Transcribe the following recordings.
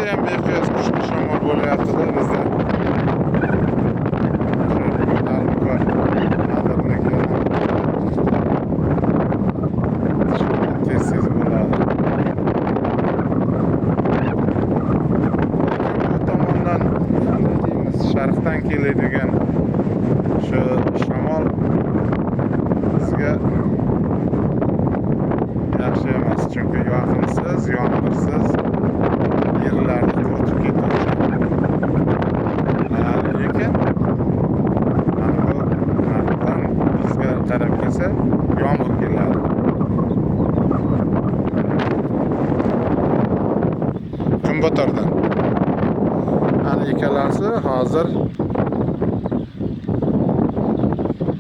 ham beqiyos kuchli shamol bo'layapti-da bizda. Tez bo'ladi. Bu tomondan deymiz, sharqdan keladigan shu shamol bizga yaxshi emas, chunki yoqimsiz, yomg'irsiz yerlarni quritib ketuvchi. Lekin mana bu narxdan bizga qarab kelsa, yomg'ir keladi. Kunbotardan. Ana ikkalasi hozir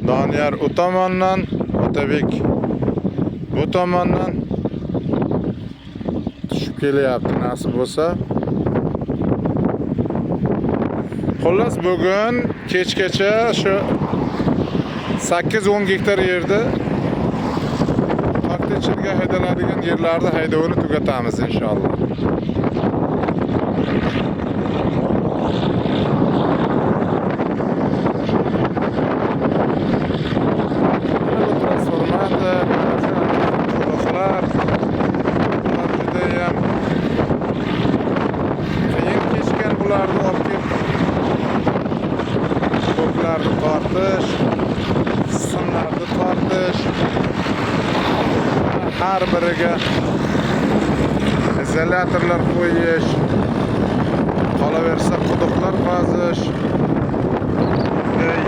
Doniyor u tomondan, Otabek bu tomondan tushib kelyapti nasib bo'lsa. Xullas bugun kechgacha shu 8-10 gektar yerda paxta ichiga haydaladigan yerlarni haydovini tugatamiz inshaalloh. Toklarni tortish, simlarni tortish, har biriga izolyatorlar qo'yish, qolaversa quduqlar qazish,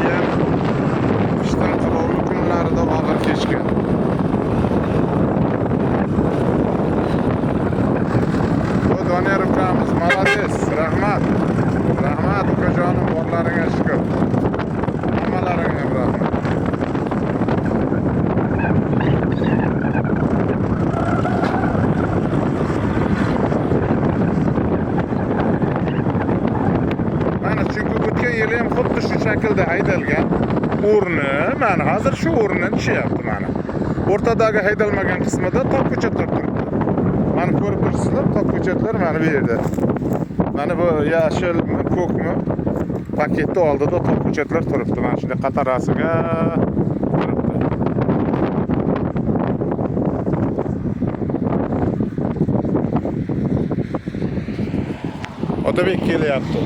ham qishdan qirovli kunlarida og'ir kechgan. Bu Doniyor ukamiz, malades, rahmat. Rahmat ukajonim, borlaringga shukr. Hammalaringga rahmat. Mana chunki o'tgan yili ham xuddi shu shaklda haydalgan o'rni, mana hozir shu o'rnidan tushyapti mana. O'rtadagi haydalmagan qismida top ko'chatlar turibdi. Mana ko'rib turibsizlar, top ko'chatlar mana bu yerda. Mana bu yashil ko'kmi paketni oldida top ko'chatlar turibdi. Mana shunday qatorasiga turibdi. Otabek kelyapti.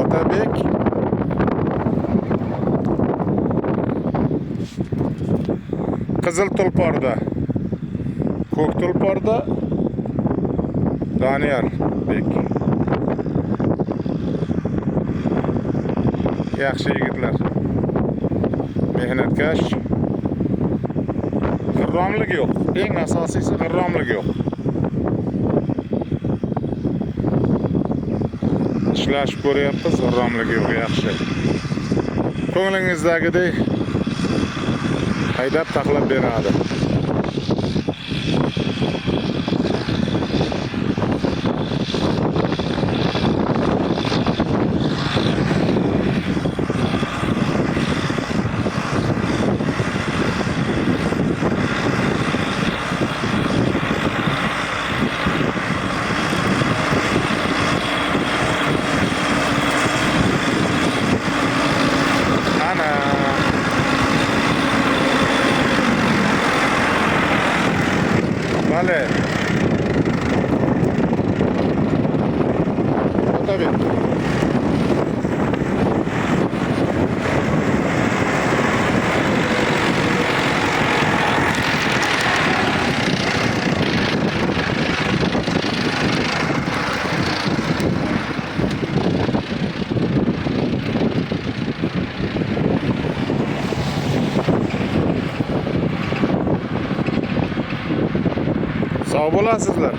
Otabek Qizil Tulporda, Ko'k Tulporda Doniyor bek. Yaxshi yigitlar. Mehnatkash. G'irromlik yo'q. Eng asosiysi g'irromlik yo'q. Ishlashib ko'ryapmiz, g'irromlik yo'q, yaxshi. Ko'nglingizdagidek haydab taqlab beradi. Vale. Otabek. Sağ olasizlar.